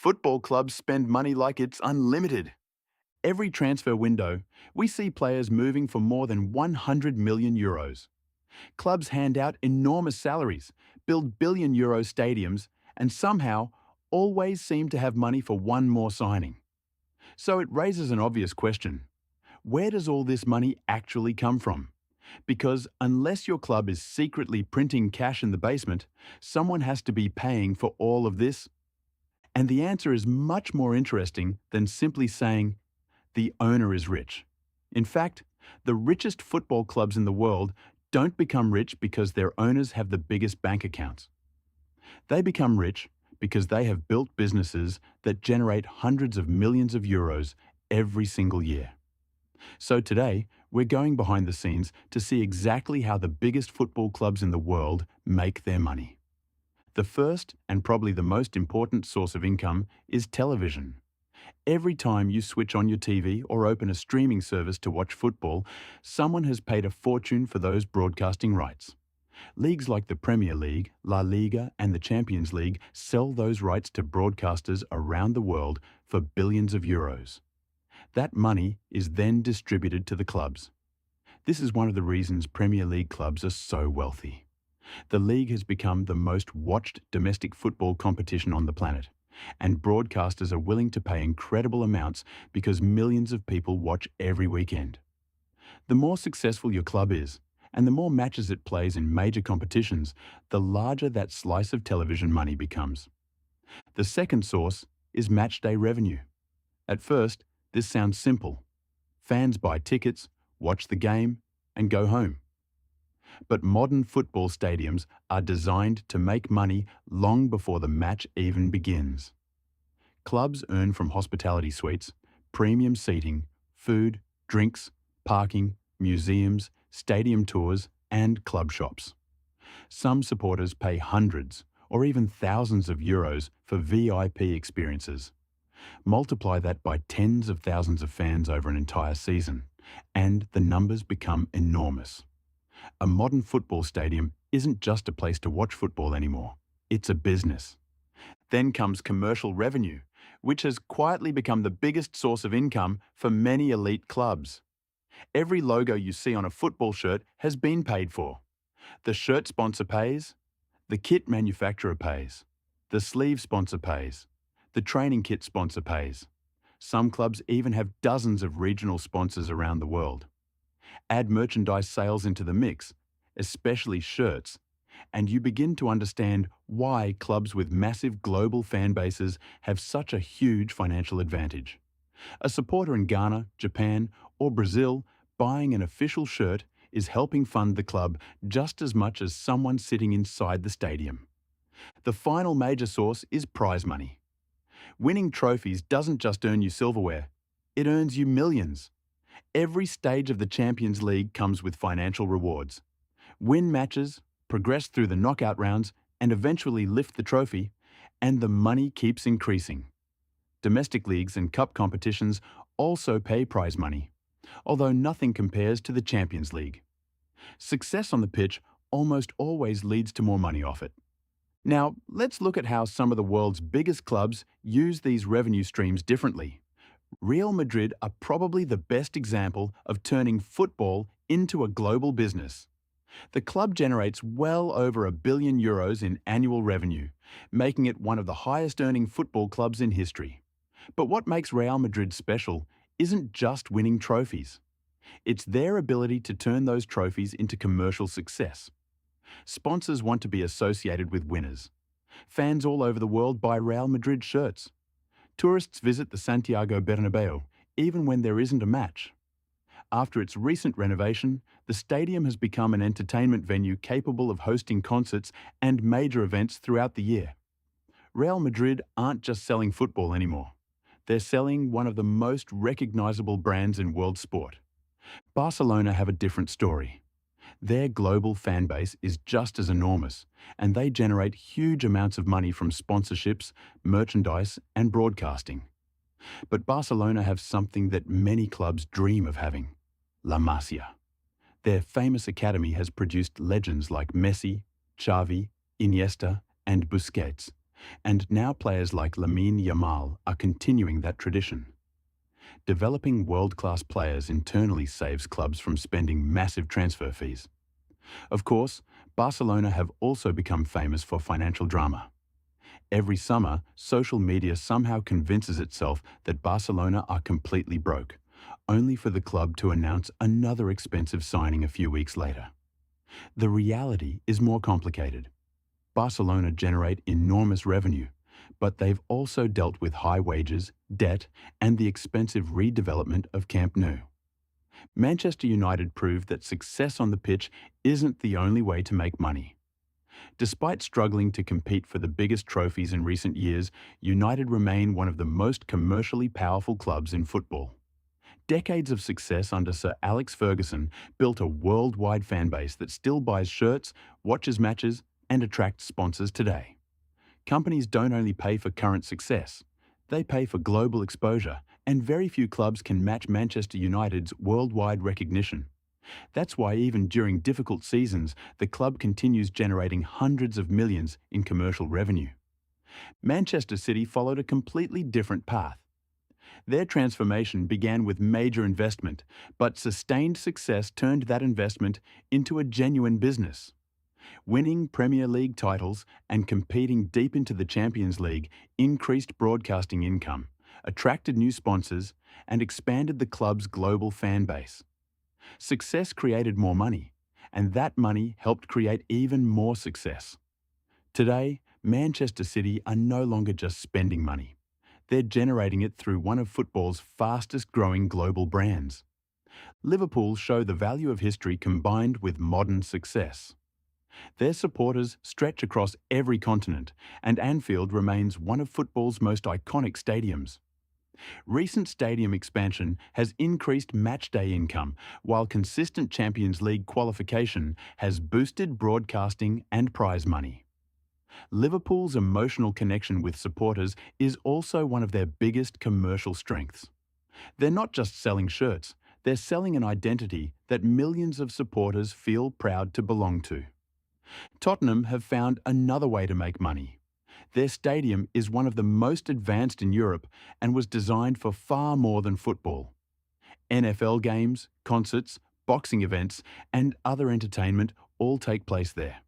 Football clubs spend money like it's unlimited. Every transfer window, we see players moving for more than 100 million euros. Clubs hand out enormous salaries, build billion-euro stadiums, and somehow always seem to have money for one more signing. So it raises an obvious question. Where does all this money actually come from? Because unless your club is secretly printing cash in the basement, someone has to be paying for all of this. And the answer is much more interesting than simply saying, the owner is rich. In fact, the richest football clubs in the world don't become rich because their owners have the biggest bank accounts. They become rich because they have built businesses that generate hundreds of millions of euros every single year. So today, we're going behind the scenes to see exactly how the biggest football clubs in the world make their money. The first and probably the most important source of income is television. Every time you switch on your TV or open a streaming service to watch football, someone has paid a fortune for those broadcasting rights. Leagues like the Premier League, La Liga, and the Champions League sell those rights to broadcasters around the world for billions of euros. That money is then distributed to the clubs. This is one of the reasons Premier League clubs are so wealthy. The league has become the most watched domestic football competition on the planet, and broadcasters are willing to pay incredible amounts because millions of people watch every weekend. The more successful your club is, and the more matches it plays in major competitions, the larger that slice of television money becomes. The second source is matchday revenue. At first, this sounds simple. Fans buy tickets, watch the game, and go home. But modern football stadiums are designed to make money long before the match even begins. Clubs earn from hospitality suites, premium seating, food, drinks, parking, museums, stadium tours, and club shops. Some supporters pay hundreds or even thousands of euros for VIP experiences. Multiply that by tens of thousands of fans over an entire season, and the numbers become enormous. A modern football stadium isn't just a place to watch football anymore. It's a business. Then comes commercial revenue, which has quietly become the biggest source of income for many elite clubs. Every logo you see on a football shirt has been paid for. The shirt sponsor pays, the kit manufacturer pays, the sleeve sponsor pays, the training kit sponsor pays. Some clubs even have dozens of regional sponsors around the world. Add merchandise sales into the mix, especially shirts, and you begin to understand why clubs with massive global fan bases have such a huge financial advantage. A supporter in Ghana, Japan, or Brazil buying an official shirt is helping fund the club just as much as someone sitting inside the stadium. The final major source is prize money. Winning trophies doesn't just earn you silverware, it earns you millions. Every stage of the Champions League comes with financial rewards. Win matches, progress through the knockout rounds, and eventually lift the trophy, and the money keeps increasing. Domestic leagues and cup competitions also pay prize money, although nothing compares to the Champions League. Success on the pitch almost always leads to more money off it. Now, let's look at how some of the world's biggest clubs use these revenue streams differently. Real Madrid are probably the best example of turning football into a global business. The club generates well over €1 billion in annual revenue, making it one of the highest-earning football clubs in history. But what makes Real Madrid special isn't just winning trophies. It's their ability to turn those trophies into commercial success. Sponsors want to be associated with winners. Fans all over the world buy Real Madrid shirts. Tourists visit the Santiago Bernabeu, even when there isn't a match. After its recent renovation, the stadium has become an entertainment venue capable of hosting concerts and major events throughout the year. Real Madrid aren't just selling football anymore. They're selling one of the most recognizable brands in world sport. Barcelona have a different story. Their global fan base is just as enormous, and they generate huge amounts of money from sponsorships, merchandise, and broadcasting. But Barcelona have something that many clubs dream of having: La Masia. Their famous academy has produced legends like Messi, Xavi, Iniesta, and Busquets, And now players like Lamine Yamal are continuing that tradition. Developing world-class players internally saves clubs from spending massive transfer fees. Of course, Barcelona have also become famous for financial drama. Every summer, social media somehow convinces itself that Barcelona are completely broke, only for the club to announce another expensive signing a few weeks later. The reality is more complicated. Barcelona generate enormous revenue, but they've also dealt with high wages, debt, and the expensive redevelopment of Camp Nou. Manchester United proved that success on the pitch isn't the only way to make money. Despite struggling to compete for the biggest trophies in recent years, United remain one of the most commercially powerful clubs in football. Decades of success under Sir Alex Ferguson built a worldwide fan base that still buys shirts, watches matches, and attracts sponsors today. Companies don't only pay for current success, they pay for global exposure, and very few clubs can match Manchester United's worldwide recognition. That's why even during difficult seasons, the club continues generating hundreds of millions in commercial revenue. Manchester City followed a completely different path. Their transformation began with major investment, but sustained success turned that investment into a genuine business. Winning Premier League titles and competing deep into the Champions League increased broadcasting income, attracted new sponsors, and expanded the club's global fan base. Success created more money, and that money helped create even more success. Today, Manchester City are no longer just spending money. They're generating it through one of football's fastest-growing global brands. Liverpool show the value of history combined with modern success. Their supporters stretch across every continent, and Anfield remains one of football's most iconic stadiums. Recent stadium expansion has increased matchday income, while consistent Champions League qualification has boosted broadcasting and prize money. Liverpool's emotional connection with supporters is also one of their biggest commercial strengths. They're not just selling shirts, they're selling an identity that millions of supporters feel proud to belong to. Tottenham have found another way to make money. Their stadium is one of the most advanced in Europe and was designed for far more than football. NFL games, concerts, boxing events, and other entertainment all take place there.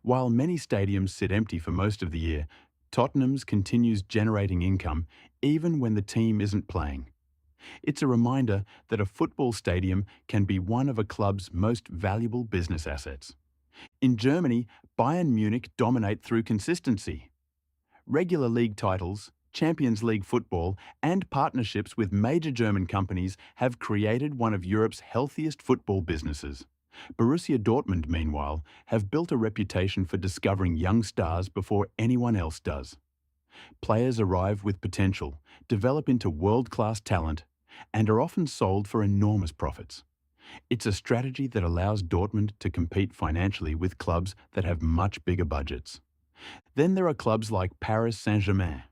While many stadiums sit empty for most of the year, Tottenham's continues generating income even when the team isn't playing. It's a reminder that a football stadium can be one of a club's most valuable business assets. In Germany, Bayern Munich dominate through consistency. Regular league titles, Champions League football, and partnerships with major German companies have created one of Europe's healthiest football businesses. Borussia Dortmund, meanwhile, have built a reputation for discovering young stars before anyone else does. Players arrive with potential, develop into world-class talent, and are often sold for enormous profits. It's a strategy that allows Dortmund to compete financially with clubs that have much bigger budgets. Then there are clubs like Paris Saint-Germain.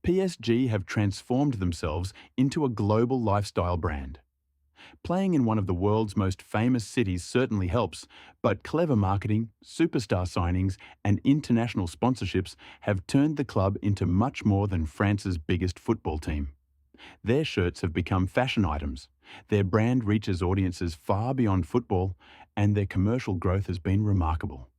PSG have transformed themselves into a global lifestyle brand. Playing in one of the world's most famous cities certainly helps, but clever marketing, superstar signings, and international sponsorships have turned the club into much more than France's biggest football team. Their shirts have become fashion items, their brand reaches audiences far beyond football, and their commercial growth has been remarkable.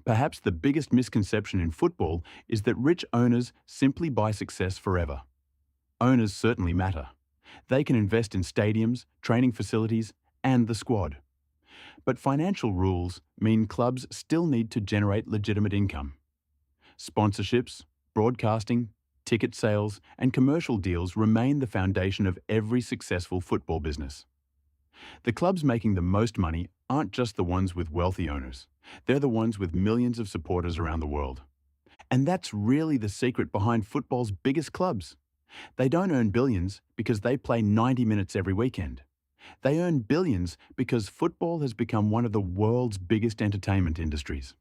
Perhaps the biggest misconception in football is that rich owners simply buy success forever. Owners certainly matter. They can invest in stadiums, training facilities, and the squad. But financial rules mean clubs still need to generate legitimate income. Sponsorships, broadcasting, ticket sales, and commercial deals remain the foundation of every successful football business. The clubs making the most money aren't just the ones with wealthy owners. They're the ones with millions of supporters around the world. And that's really the secret behind football's biggest clubs. They don't earn billions because they play 90 minutes every weekend. They earn billions because football has become one of the world's biggest entertainment industries.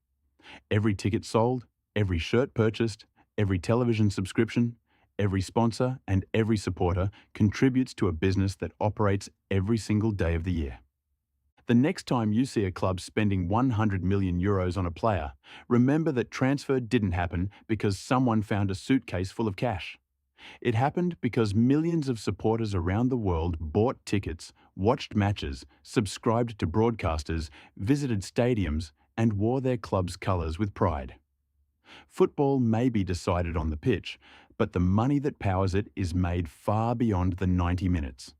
Every ticket sold, every shirt purchased, every television subscription, every sponsor and every supporter contributes to a business that operates every single day of the year. The next time you see a club spending 100 million euros on a player, remember that transfer didn't happen because someone found a suitcase full of cash. It happened because millions of supporters around the world bought tickets, watched matches, subscribed to broadcasters, visited stadiums, and wore their club's colours with pride. Football may be decided on the pitch, but the money that powers it is made far beyond the 90 minutes.